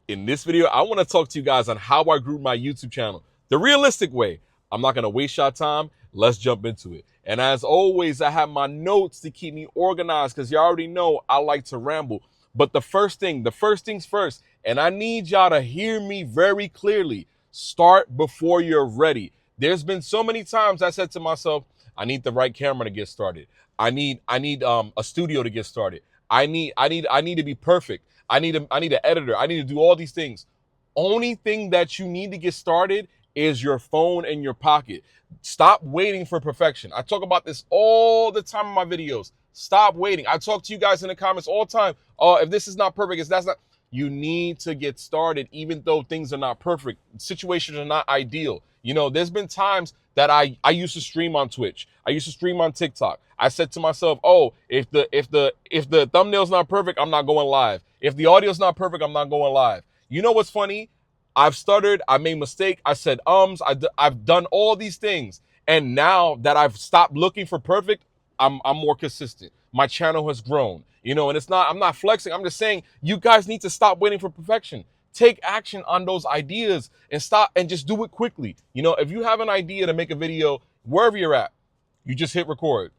In this video, I want to talk to you guys on how I grew my YouTube channel the realistic way. I'm not going to waste your time. Let's jump into it. And as always, I have my notes to keep me organized because you already know I like to ramble. But the first things first, and I need y'all to hear me very clearly. Start before you're ready. There's been so many times I said to myself, I need the right camera to get started. I need a studio to get started. I need to be perfect. I need an editor. I need to do all these things. Only thing that you need to get started is your phone in your pocket. Stop waiting for perfection. I talk about this all the time in my videos. Stop waiting. I talk to you guys in the comments all the time. Oh, if this is not perfect, if that's not, you need to get started, even though things are not perfect. Situations are not ideal. You know, there's been times that I used to stream on Twitch. I used to stream on TikTok. I said to myself, oh, if the thumbnail's not perfect, I'm not going live. If the audio's not perfect, I'm not going live. You know what's funny? I've stuttered, I made mistake, I said I've done all these things. And now that I've stopped looking for perfect, I'm more consistent. My channel has grown. You know, and I'm not flexing. I'm just saying you guys need to stop waiting for perfection. Take action on those ideas and stop and just do it quickly. You know, if you have an idea to make a video, wherever you're at, you just hit record.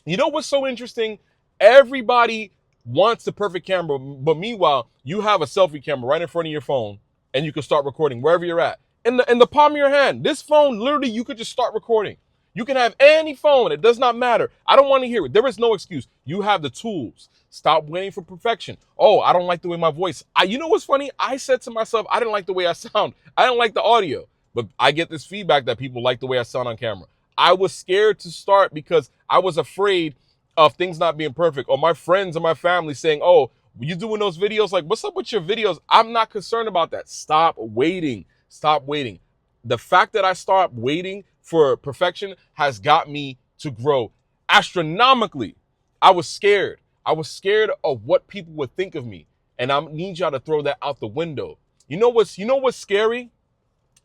You know what's so interesting? Everybody wants the perfect camera, but meanwhile, you have a selfie camera right in front of your phone and you can start recording wherever you're at. In the palm of your hand, this phone, literally, you could just start recording. You can have any phone. It does not matter. I don't want to hear it. There is no excuse. You have the tools. Stop waiting for perfection. Oh, I don't like the way my voice. You know what's funny? I said to myself, I didn't like the way I sound. I didn't like the audio. But I get this feedback that people like the way I sound on camera. I was scared to start because I was afraid of things not being perfect, or my friends and my family saying, oh, you doing those videos? Like, what's up with your videos? I'm not concerned about that. Stop waiting. Stop waiting. The fact that I stopped waiting for perfection has got me to grow astronomically. I was scared. I was scared of what people would think of me. And I need y'all to throw that out the window. You know what's scary?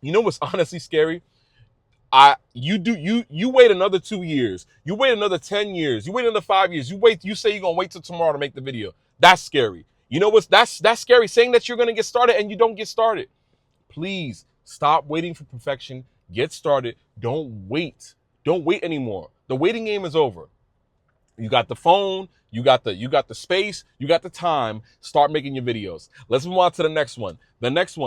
You know what's honestly scary? You wait another 2 years. You wait another 10 years. You wait another 5 years. You say you're gonna wait till tomorrow to make the video. That's scary. You know that's scary, saying that you're gonna get started and you don't get started. Please stop waiting for perfection. Get started. Don't wait. Don't wait anymore. The waiting game is over. You got the phone, you got the space, you got the time. Start making your videos. Let's move on to the next one. The next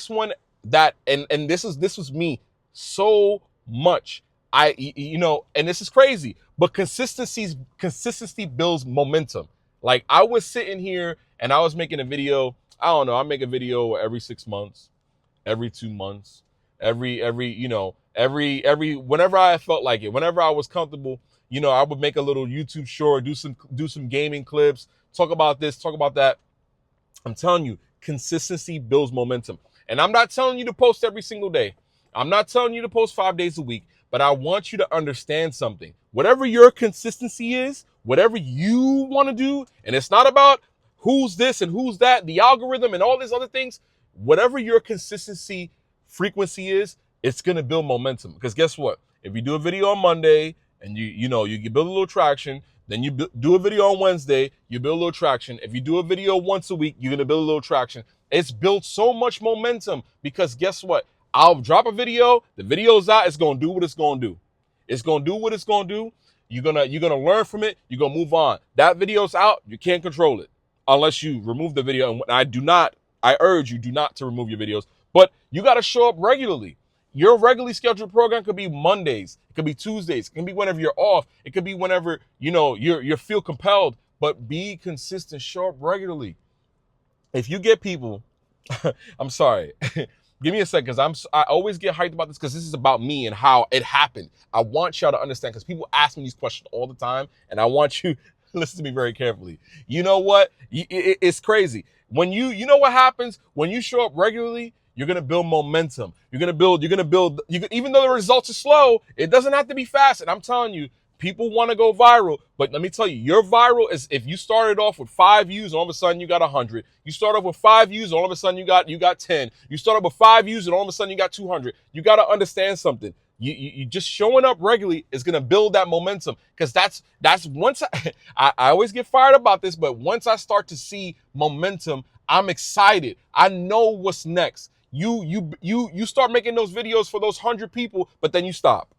one that and this was me so much. And this is crazy, but consistency builds momentum. Like, I was sitting here and I was making a video. I don't know, I make a video every 6 months, every 2 months, every whenever I felt like it, whenever I was comfortable. You know, I would make a little YouTube short, do some gaming clips, talk about this, talk about that. I'm telling you, consistency builds momentum. And I'm not telling you to post every single day. I'm not telling you to post 5 days a week, but I want you to understand something. Whatever your consistency is, whatever you want to do, and it's not about who's this and who's that, the algorithm and all these other things, whatever your consistency frequency is, it's going to build momentum. Because guess what? If you do a video on Monday and you build a little traction, then you do a video on Wednesday, you build a little traction. If you do a video once a week, you're going to build a little traction. It's built so much momentum because guess what? I'll drop a video, the video's out, it's going to do what it's going to do. It's going to do what it's going to do. You're going to learn from it. You're going to move on. That video's out. You can't control it unless you remove the video. And I urge you do not to remove your videos, but you got to show up regularly. Your regularly scheduled program could be Mondays. It could be Tuesdays. It can be whenever you're off. It could be whenever, you feel compelled, but be consistent. Show up regularly. If you get people, I'm sorry. Give me a second, because I always get hyped about this because this is about me and how it happened. I want y'all to understand, because people ask me these questions all the time, and I want you to listen to me very carefully. You know what? It's crazy. When you know what happens when you show up regularly, you're going to build momentum. You're going to build, even though the results are slow, it doesn't have to be fast. And I'm telling you, people want to go viral, but let me tell you, your viral is if you started off with 5 views and all of a sudden you got 100. You start off with 5 views and all of a sudden you got 10. You start off with 5 views and all of a sudden you got 200. You got to understand something. You just showing up regularly is going to build that momentum, because that's once I always get fired about this, but once I start to see momentum, I'm excited. I know what's next. You start making those videos for those 100 people, but then you stop.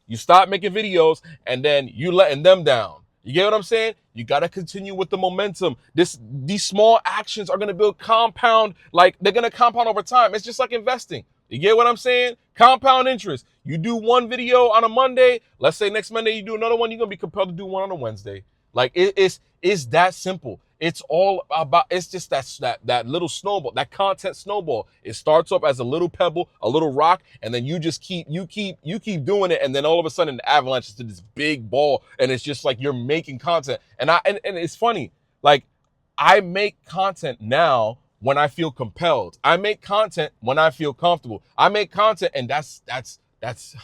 You stop making videos and then you letting them down. You get what I'm saying? You got to continue with the momentum. These small actions are going to build compound, like they're going to compound over time. It's just like investing. You get what I'm saying? Compound interest. You do one video on a Monday. Let's say next Monday you do another one. You're going to be compelled to do one on a Wednesday. Like it's that simple. It's all about, it's just that little snowball, that content snowball. It starts up as a little pebble, a little rock, and then you keep doing it, and then all of a sudden the avalanche is to this big ball, and it's just like you're making content. And it's funny, like I make content now when I feel compelled. I make content when I feel comfortable. I make content, and that's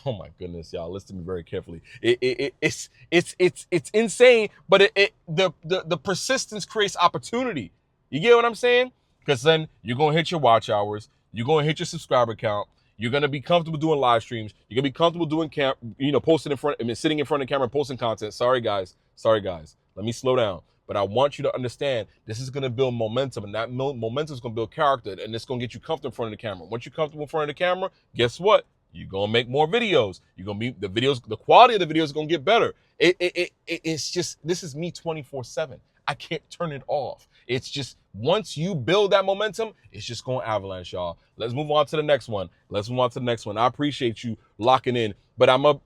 oh my goodness, y'all. Listen to me very carefully. It's insane, but the persistence creates opportunity. You get what I'm saying? Because then you're gonna hit your watch hours. You're gonna hit your subscriber count. You're gonna be comfortable doing live streams. You're gonna be comfortable doing posting in front. Sitting in front of the camera and posting content. Sorry guys. Let me slow down. But I want you to understand this is going to build momentum, and that momentum is going to build character, and it's going to get you comfortable in front of the camera. Once you're comfortable in front of the camera, guess what? You're going to make more videos. You're going to be, the quality of the videos is going to get better. It's just, this is me 24/7. I can't turn it off. It's just, once you build that momentum, it's just going to avalanche, y'all. Let's move on to the next one. I appreciate you locking in, but I'll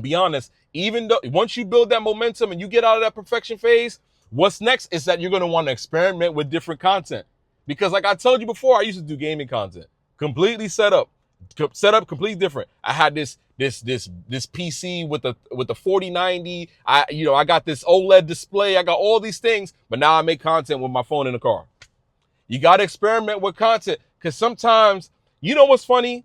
be honest, even though once you build that momentum and you get out of that perfection phase, what's next is that you're going to want to experiment with different content. Because like I told you before, I used to do gaming content, completely set up completely different. I had this PC with the 4090. I got this OLED display. I got all these things, but now I make content with my phone in the car. You got to experiment with content, because sometimes, you know what's funny?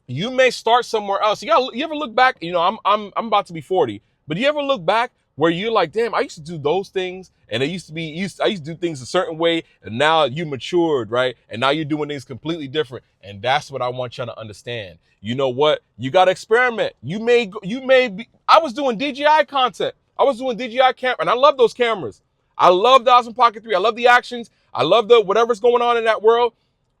You may start somewhere else. You ever look back? I'm about to be 40, but you ever look back where you're like, damn, I used to do those things, and I used to do things a certain way, and now you matured, right? And now you're doing things completely different. And that's what I want y'all to understand. You know what? You got to experiment. I was doing DJI content. I was doing DJI camera, and I love those cameras. I love the Osmo Pocket 3. I love the actions. I love the whatever's going on in that world.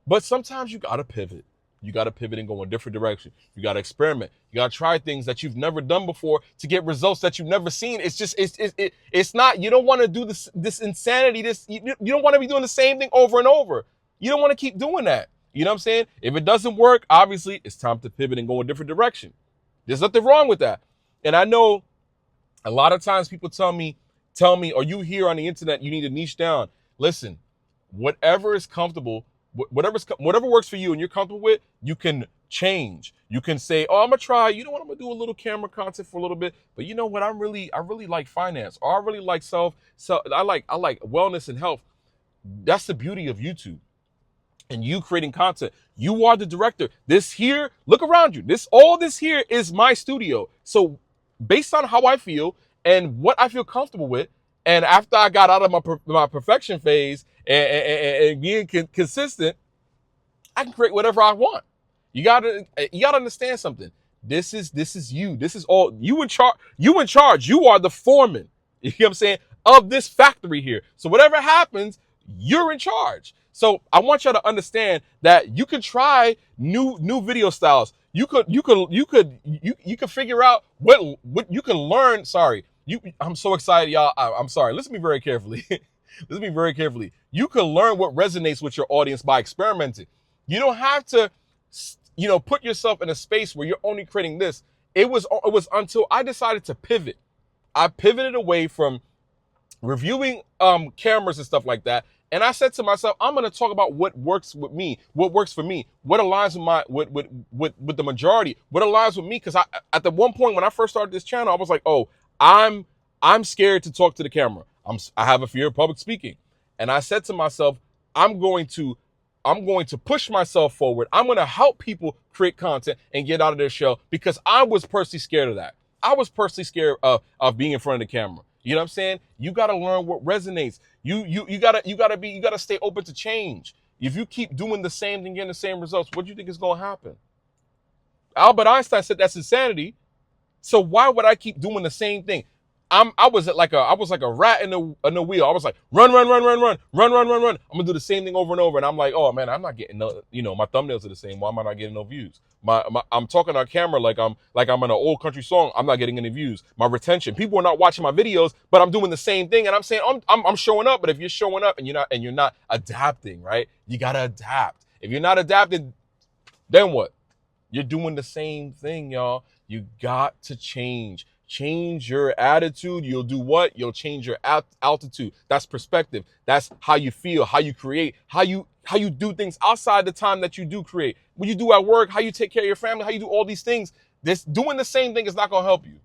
But sometimes you got to pivot. You got to pivot and go in a different direction. You got to experiment. You got to try things that you've never done before to get results that you've never seen. It's not, you don't want to do this insanity. You don't want to be doing the same thing over and over. You don't want to keep doing that. You know what I'm saying? If it doesn't work, obviously it's time to pivot and go in a different direction. There's nothing wrong with that. And I know a lot of times people tell me, or you hear on the internet, you need to niche down. Listen, whatever is comfortable, whatever works for you and you're comfortable with, you can change. You can say, oh, I'm gonna try, you know what, I'm gonna do a little camera content for a little bit, but you know what, I really like finance, or I really like I like wellness and health. That's the beauty of YouTube and you creating content. You are the director. This here, look around you. All this here is my studio. So based on how I feel and what I feel comfortable with, and after I got out of my perfection phase and being consistent, I can create whatever I want. You gotta understand something. This is you. This is all you in charge. You in charge. You are the foreman. You know what I'm saying? Of this factory here. So whatever happens, you're in charge. So I want y'all to understand that you can try new video styles. You could figure out what you can learn. Sorry. I'm so excited, y'all. I'm sorry. Listen to me very carefully. Listen to me very carefully. You can learn what resonates with your audience by experimenting. You don't have to, put yourself in a space where you're only creating this. It was until I decided to pivot. I pivoted away from reviewing cameras and stuff like that. And I said to myself, I'm going to talk about what works with me, what works for me, what aligns with the majority, what aligns with me. Because at the one point when I first started this channel, I was like, oh, I'm scared to talk to the camera. I have a fear of public speaking. And I said to myself, I'm going to push myself forward. I'm going to help people create content and get out of their shell, because I was personally scared of that. I was personally scared of being in front of the camera. You know what I'm saying? You got to learn what resonates. You got to stay open to change. If you keep doing the same thing, getting the same results, what do you think is going to happen? Albert Einstein said that's insanity. So why would I keep doing the same thing? I was like a rat in the wheel. I was like, run, run, run, run, run, run, run, run, run. I'm gonna do the same thing over and over. And I'm like, oh man, I'm not getting no, my thumbnails are the same. Why am I not getting no views? I'm talking on camera like I'm in an old country song. I'm not getting any views. My retention, people are not watching my videos, but I'm doing the same thing. And I'm saying I'm showing up. But if you're showing up and you're not adapting, right? You gotta adapt. If you're not adapting, then what? You're doing the same thing, y'all. You got to change. Change your attitude. You'll do what? You'll change your altitude. That's perspective. That's how you feel, how you create, how you do things outside the time that you do create. When you do at work, how you take care of your family, how you do all these things. This doing the same thing is not gonna help you.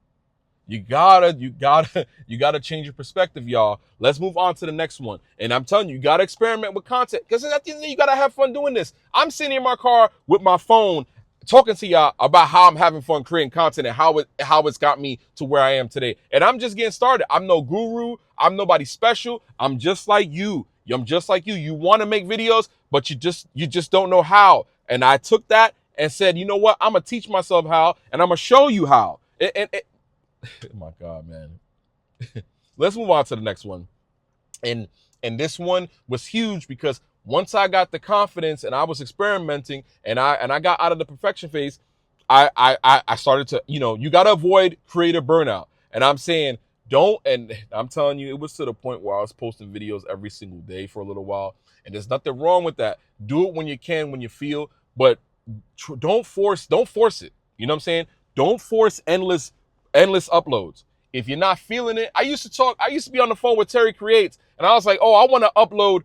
You gotta change your perspective, y'all. Let's move on to the next one. And I'm telling you, you gotta experiment with content because at the end of the day, you gotta have fun doing this. I'm sitting in my car with my phone talking to y'all about how I'm having fun creating content and how it's got me to where I am today. And I'm just getting started. I'm no guru. I'm nobody special. I'm just like you. I'm just like you. You want to make videos, but you just don't know how. And I took that and said, you know what? I'm gonna teach myself how, and I'm gonna show you how. Oh my God, man. Let's move on to the next one. And this one was huge because once I got the confidence and I was experimenting and I got out of the perfection phase, I started to, you got to avoid creative burnout. And I'm saying and I'm telling you, it was to the point where I was posting videos every single day for a little while. And there's nothing wrong with that. Do it when you can, when you feel, but don't force it. You know what I'm saying? Don't force endless uploads. If you're not feeling it, I used to be on the phone with Terry Creates and I was like, oh, I want to upload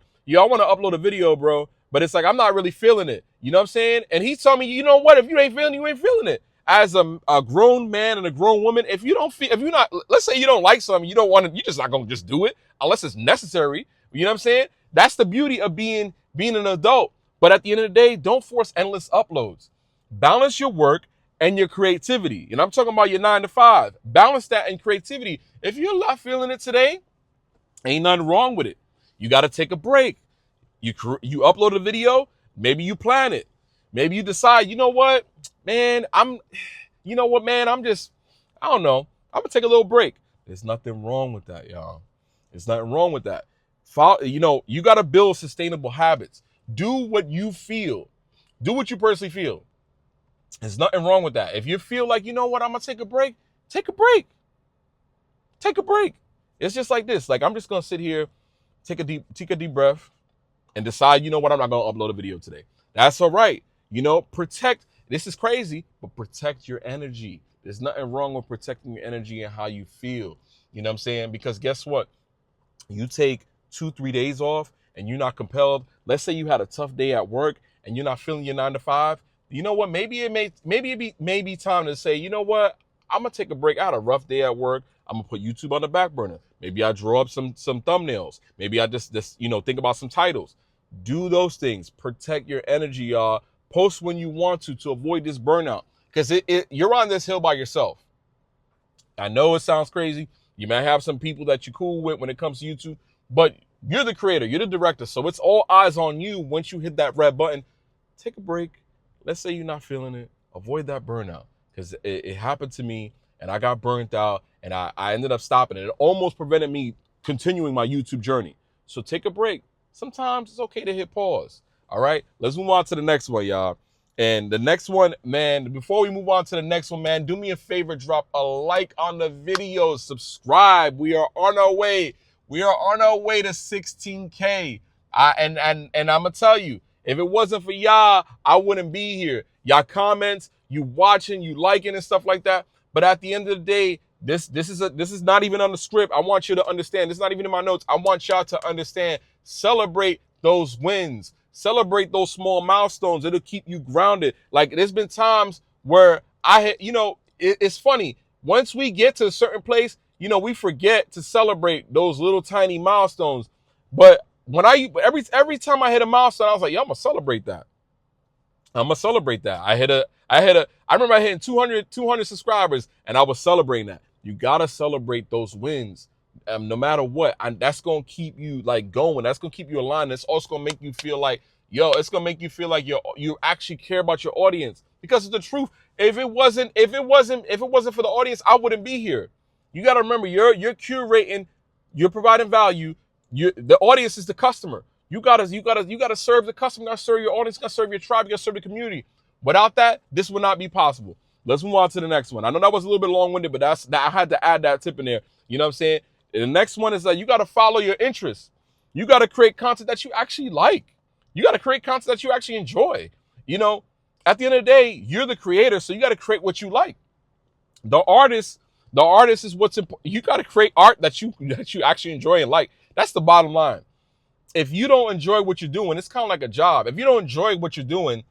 a video, bro. But it's like, I'm not really feeling it. You know what I'm saying? And he told me, you know what? If you ain't feeling it, you ain't feeling it. As a grown man and a grown woman, if you're not, let's say you don't like something, you're just not going to just do it unless it's necessary. You know what I'm saying? That's the beauty of being an adult. But at the end of the day, don't force endless uploads. Balance your work and your creativity. And I'm talking about your 9 to 5. Balance that and creativity. If you're not feeling it today, ain't nothing wrong with it. You got to take a break. You upload a video. Maybe you plan it. Maybe you decide, you know what, man, I don't know. I'm going to take a little break. There's nothing wrong with that, y'all. There's nothing wrong with that. You got to build sustainable habits. Do what you feel. Do what you personally feel. There's nothing wrong with that. If you feel like, you know what, I'm going to take a break, take a break. Take a break. It's just like this. Like, I'm just going to sit here, take a deep breath and decide, you know what, I'm not going to upload a video today. That's all right. Protect. This is crazy, but protect your energy. There's nothing wrong with protecting your energy and how you feel. You know what I'm saying? Because guess what? You take 2-3 days off and you're not compelled. Let's say you had a tough day at work and you're not feeling your 9 to 5. You know what? Maybe it may be time to say, you know what? I'm going to take a break. I had a rough day at work. I'm going to put YouTube on the back burner. Maybe I draw up some thumbnails. Maybe I just think about some titles. Do those things. Protect your energy, y'all. Post when you want to avoid this burnout. Because you're on this hill by yourself. I know it sounds crazy. You may have some people that you're cool with when it comes to YouTube, but you're the creator, you're the director. So it's all eyes on you. Once you hit that red button, take a break. Let's say you're not feeling it. Avoid that burnout. Because it happened to me and I got burnt out and I ended up stopping it. It almost prevented me continuing my YouTube journey. So take a break. Sometimes it's okay to hit pause. All right, let's move on to the next one, y'all. And the next one, man, before we move on to the next one, man, do me a favor, drop a like on the video, subscribe. We are on our way. We are on our way to 16K. And I'm gonna tell you, if it wasn't for y'all, I wouldn't be here. Y'all comments, you watching, you liking and stuff like that. But at the end of the day, this is not even on the script. I want you to understand. This is not even in my notes. I want y'all to understand. Celebrate those wins. Celebrate those small milestones. It'll keep you grounded. Like, there's been times where it's funny. Once we get to a certain place, we forget to celebrate those little tiny milestones. But when every time I hit a milestone, I was like, yo, I'm gonna celebrate that. I'm gonna celebrate that. I remember I hitting 200 subscribers and I was celebrating that. You gotta celebrate those wins. No matter what, that's gonna keep you going. That's gonna keep you aligned. It's also gonna make you feel like, it's gonna make you feel like you actually care about your audience. Because it's the truth. If it wasn't for the audience, I wouldn't be here. You got to remember, you're curating, you're providing value. The audience is the customer. You gotta serve the customer. You gotta serve your audience. You gotta serve your tribe. You gotta serve the community. Without that, this would not be possible. Let's move on to the next one. I know that was a little bit long-winded, but I had to add that tip in there. You know what I'm saying? And the next one is that you gotta follow your interests. You gotta create content that you actually like. You gotta create content that you actually enjoy. You know, at the end of the day, you're the creator, so you gotta create what you like. The artist, the artist is what's important. You gotta create art that you actually enjoy and like. That's the bottom line. If you don't enjoy what you're doing, it's kind of like a job. If you don't enjoy what you're doing,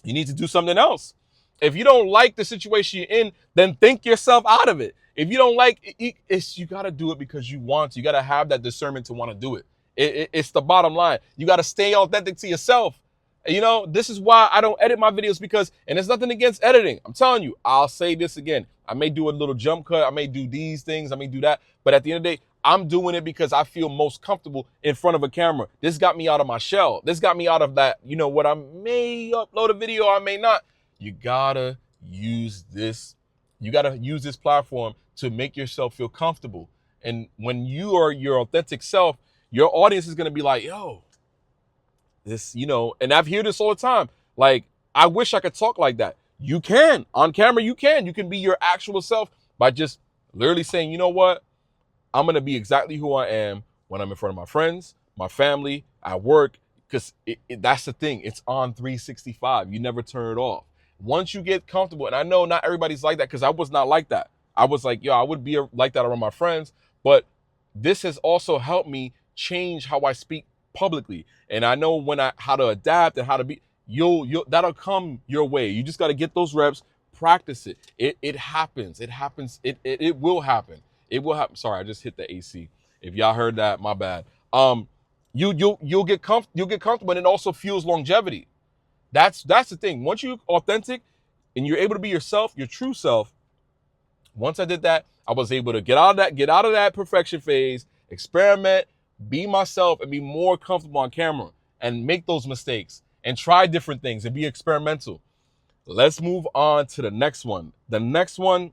you need to do something else. If you don't like the situation you're in, then think yourself out of it. If you don't like it, you got to do it because you want to. You got to have that discernment to want to do it. It's the bottom line. You got to stay authentic to yourself. You know, this is why I don't edit my videos because, and it's nothing against editing. I'm telling you, I'll say this again. I may do a little jump cut. I may do these things. I may do that. But at the end of the day, I'm doing it because I feel most comfortable in front of a camera. This got me out of my shell. This got me out of that, you know, what I may upload a video, I may not. You gotta use this. You gotta use this platform to make yourself feel comfortable. And when you are your authentic self, your audience is gonna be like, yo, this, you know, and I've heard this all the time. Like, I wish I could talk like that. You can. On camera, you can. You can be your actual self by just literally saying, you know what? I'm going to be exactly who I am when I'm in front of my friends, my family, at work, because that's the thing. It's on 365. You never turn it off. Once you get comfortable, and I know not everybody's like that because I was not like that. I was like, yo, I would be like that around my friends, but this has also helped me change how I speak publicly. And I know how to adapt and how to be, that'll come your way. You just got to get those reps, practice it. It happens. It happens. It will happen. It will happen. Sorry, I just hit the AC. If y'all heard that, my bad. You'll get comfortable, and it also fuels longevity. That's the thing. Once you're authentic and you're able to be yourself, your true self. Once I did that, I was able to get out of that perfection phase, experiment, be myself, and be more comfortable on camera, and make those mistakes and try different things and be experimental. Let's move on to the next one. The next one,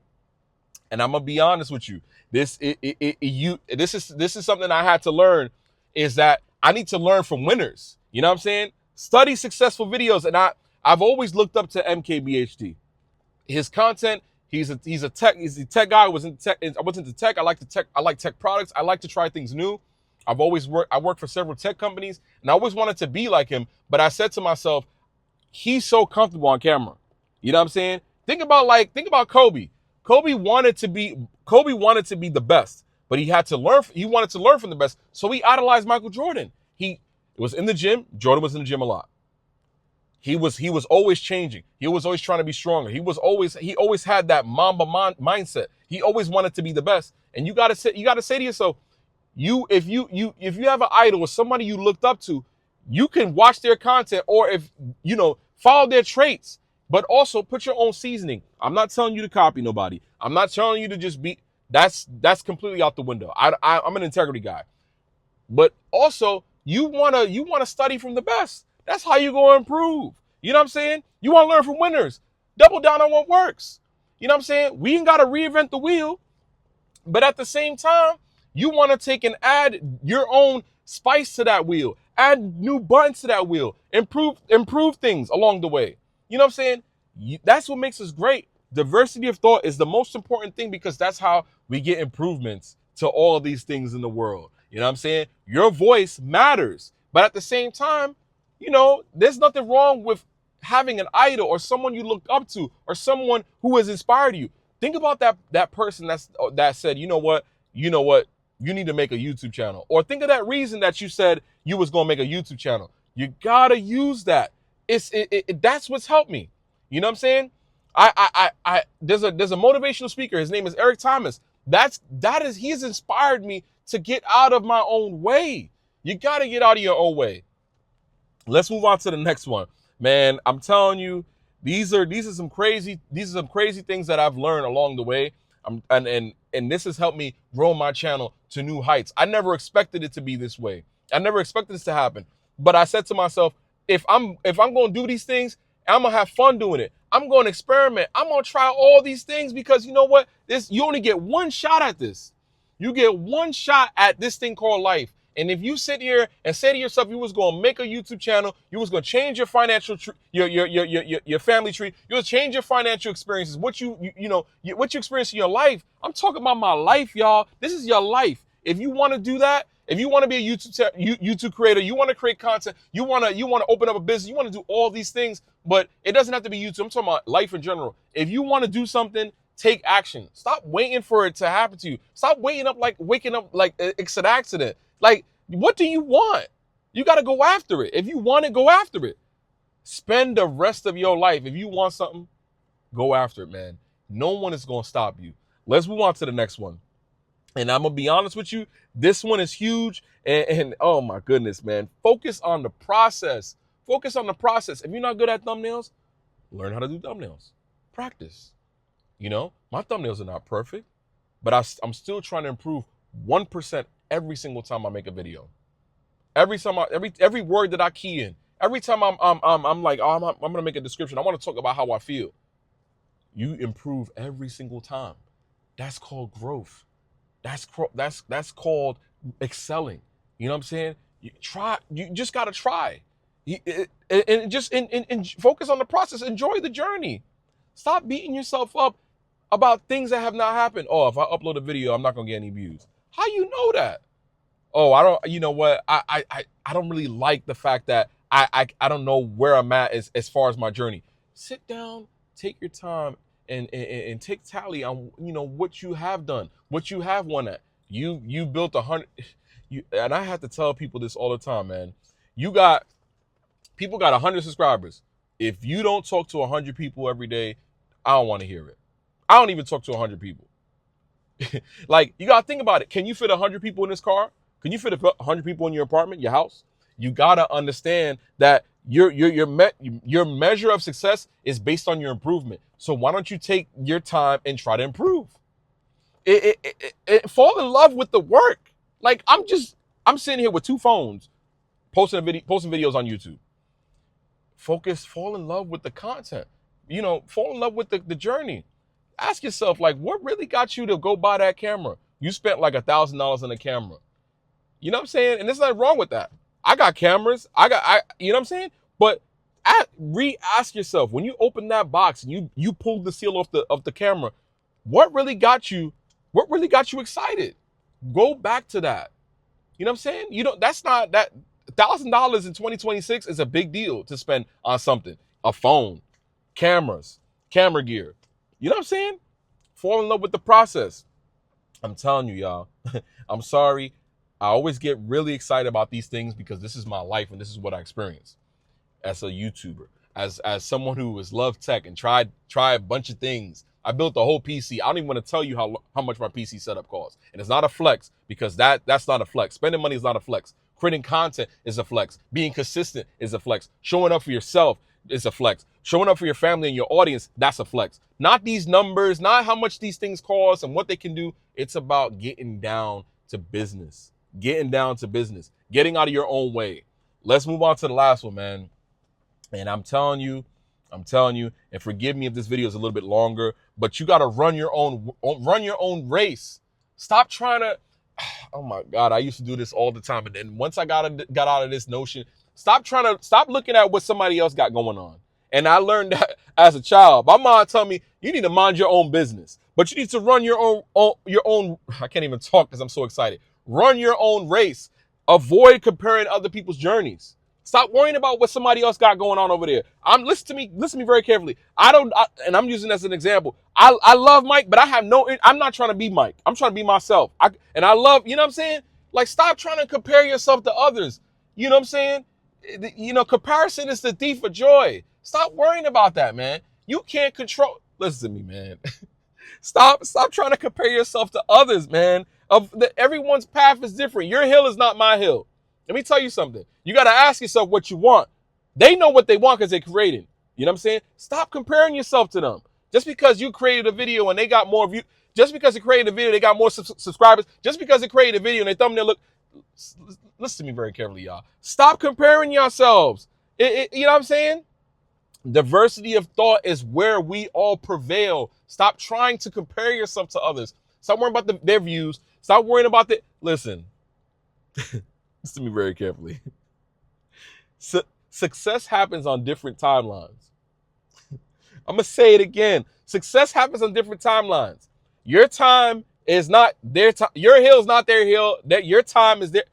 and I'm gonna be honest with you. This is something I had to learn, is that I need to learn from winners. You know what I'm saying? Study successful videos, and I've always looked up to MKBHD. His content, he's a tech guy. I was into tech. I like tech products. I like to try things new. I worked for several tech companies, and I always wanted to be like him. But I said to myself, he's so comfortable on camera. You know what I'm saying? Think about Kobe. Kobe wanted to be the best, but he wanted to learn from the best. So he idolized Michael Jordan. He was in the gym. Jordan was in the gym a lot. He was always changing. He was always trying to be stronger. He always had that Mamba mindset. He always wanted to be the best. And you gotta say to yourself, if you have an idol or somebody you looked up to, you can watch their content, or follow their traits, but also put your own seasoning. I'm not telling you to copy nobody. I'm not telling you to just be. That's completely out the window. I'm an integrity guy, but also you wanna study from the best. That's how you gonna improve. You know what I'm saying? You wanna learn from winners. Double down on what works. You know what I'm saying? We ain't gotta reinvent the wheel, but at the same time, you want to take and add your own spice to that wheel, add new buttons to that wheel, improve things along the way. You know what I'm saying? That's what makes us great. Diversity of thought is the most important thing, because that's how we get improvements to all of these things in the world. You know what I'm saying? Your voice matters, but at the same time, there's nothing wrong with having an idol or someone you look up to or someone who has inspired you. Think about that person that said, you know what, you need to make a YouTube channel. Or think of that reason that you said you was going to make a YouTube channel. You got to use that. That's what's helped me. You know what I'm saying? There's a motivational speaker. His name is Eric Thomas. He has inspired me to get out of my own way. You got to get out of your own way. Let's move on to the next one. Man, I'm telling you, these are some crazy things that I've learned along the way. And this has helped me grow my channel to new heights. I never expected it to be this way. I never expected this to happen. But I said to myself, if I'm going to do these things, I'm going to have fun doing it. I'm going to experiment. I'm going to try all these things because you know what? You only get one shot at this. You get one shot at this thing called life. And if you sit here and say to yourself, you was going to make a YouTube channel, you was going to change your financial, your family tree, you was change your financial experiences, what what you experience in your life. I'm talking about my life, y'all. This is your life. If you want to do that, if you want to be a YouTube creator, you want to create content, you want to open up a business, you want to do all these things, but it doesn't have to be YouTube. I'm talking about life in general. If you want to do something, take action. Stop waiting for it to happen to you. Stop waking up like it's an accident. Like, what do you want? You got to go after it. If you want it, go after it. Spend the rest of your life. If you want something, go after it, man. No one is going to stop you. Let's move on to the next one. And I'm going to be honest with you. This one is huge. And oh my goodness, man. Focus on the process. Focus on the process. If you're not good at thumbnails, learn how to do thumbnails. Practice. You know, my thumbnails are not perfect, but I'm still trying to improve 1% every single time I make a video. Every word that I key in, every time I'm like, oh, I'm gonna make a description. I want to talk about how I feel. You improve every single time. That's called growth. That's called excelling. You know what I'm saying? You just gotta try. And focus on the process. Enjoy the journey. Stop beating yourself up about things that have not happened. Oh, if I upload a video, I'm not gonna get any views. How you know that? Oh, I don't. You know what? I don't really like the fact that I don't know where I'm at as far as my journey. Sit down, take your time, and take tally on what you have done, what you have won at. You built 100. And I have to tell people this all the time, man. People got 100 subscribers. If you don't talk to 100 people every day, I don't want to hear it. I don't even talk to 100 people. Like, you got to think about it. Can you fit 100 people in this car? Can you fit 100 people in your apartment, your house? You got to understand that your measure of success is based on your improvement. So why don't you take your time and try to improve? Fall in love with the work. Like, I'm sitting here with 2 phones, posting videos on YouTube. Fall in love with the content. Fall in love with the journey. Ask yourself, like, what really got you to go buy that camera? You spent like $1,000 on a camera. You know what I'm saying? And there's nothing wrong with that. I got cameras. You know what I'm saying? But re-ask yourself, when you open that box and you pulled the seal of the camera, what really got you excited? Go back to that. You know what I'm saying? That's not that $1,000 in 2026 is a big deal to spend on something. A phone, cameras, camera gear. You know what I'm saying? Fall in love with the process. I'm telling you, y'all. I'm sorry. I always get really excited about these things because this is my life and this is what I experience as a YouTuber, as someone who has loved tech and tried a bunch of things. I built the whole PC. I don't even want to tell you how much my PC setup costs. And it's not a flex because that's not a flex. Spending money is not a flex. Creating content is a flex. Being consistent is a flex. Showing up for yourself is a flex. Showing up for your family and your audience, that's a flex. Not these numbers, not how much these things cost and what they can do. It's about getting down to business. Getting out of your own way. Let's move on to the last one, man. And I'm telling you, and forgive me if this video is a little bit longer, but you got to run your own race. Stop trying to, oh my God, I used to do this all the time. And then once I got out of this notion, stop looking at what somebody else got going on. And I learned that as a child. My mom told me, you need to mind your own business, but you need to run your own, I can't even talk because I'm so excited. Run your own race. Avoid comparing other people's journeys. Stop worrying about what somebody else got going on over there. Listen to me very carefully. And I'm using this as an example. I love Mike, but I'm not trying to be Mike. I'm trying to be myself. I love, you know what I'm saying? Like, stop trying to compare yourself to others. You know what I'm saying? Comparison is the thief of joy. Stop worrying about that, man. You can't control. Listen to me, man. Stop trying to compare yourself to others, man. Everyone's path is different. Your hill is not my hill. Let me tell you something. You got to ask yourself what you want. They know what they want because they're creating. You know what I'm saying? Stop comparing yourself to them. Just because you created a video and they got more views, just because you created a video, they got more subscribers, just because they created a video and they thumbnail look, listen to me very carefully, y'all. Stop comparing yourselves. You know what I'm saying? Diversity of thought is where we all prevail. Stop trying to compare yourself to others. Stop worrying about their views. Stop worrying about the. Listen, listen to me very carefully. Success happens on different timelines. I'm going to say it again. Success happens on different timelines. Your time is not their time. Your hill is not their hill. That your time is their.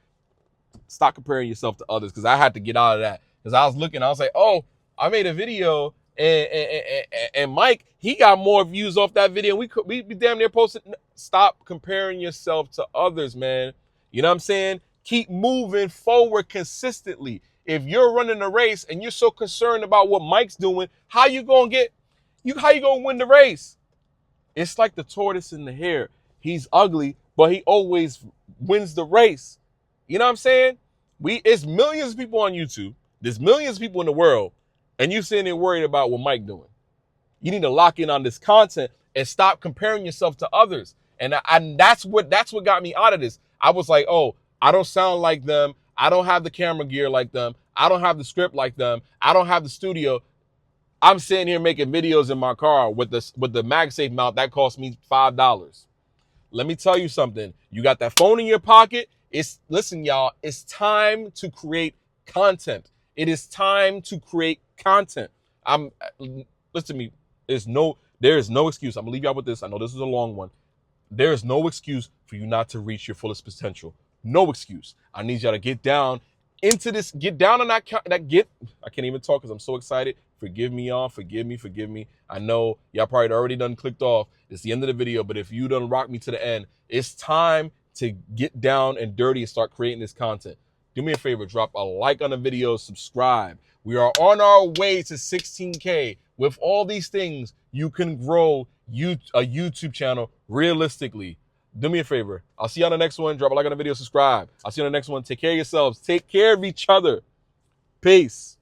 Stop comparing yourself to others, because I had to get out of that. Because I was looking, I was like, oh, I made a video and Mike, he got more views off that video. We be damn near posted. Stop comparing yourself to others, man. You know what I'm saying? Keep moving forward consistently. If you're running a race and you're so concerned about what Mike's doing, how you gonna win the race? It's like the tortoise and the hare. He's ugly, but he always wins the race. You know what I'm saying? It's millions of people on YouTube. There's millions of people in the world, and you sitting there worried about what Mike doing. You need to lock in on this content and stop comparing yourself to others. And that's what got me out of this. I was like, oh, I don't sound like them. I don't have the camera gear like them. I don't have the script like them. I don't have the studio. I'm sitting here making videos in my car with the MagSafe mount that cost me $5. Let me tell you something. You got that phone in your pocket. Listen, y'all, it's time to create content. It is time to create content. Listen to me. There is no excuse. I'm gonna leave y'all with this. I know this is a long one. There is no excuse for you not to reach your fullest potential. No excuse. I need y'all to get down into this. Get down on that. I can't even talk because I'm so excited. Forgive me, y'all. Forgive me. I know y'all probably already done clicked off. It's the end of the video, but if you done rock me to the end, it's time to get down and dirty and start creating this content. Do me a favor, drop a like on the video, subscribe. We are on our way to 16K. With all these things, you can grow a YouTube channel realistically. Do me a favor. I'll see you on the next one. Drop a like on the video, subscribe. I'll see you on the next one. Take care of yourselves. Take care of each other. Peace.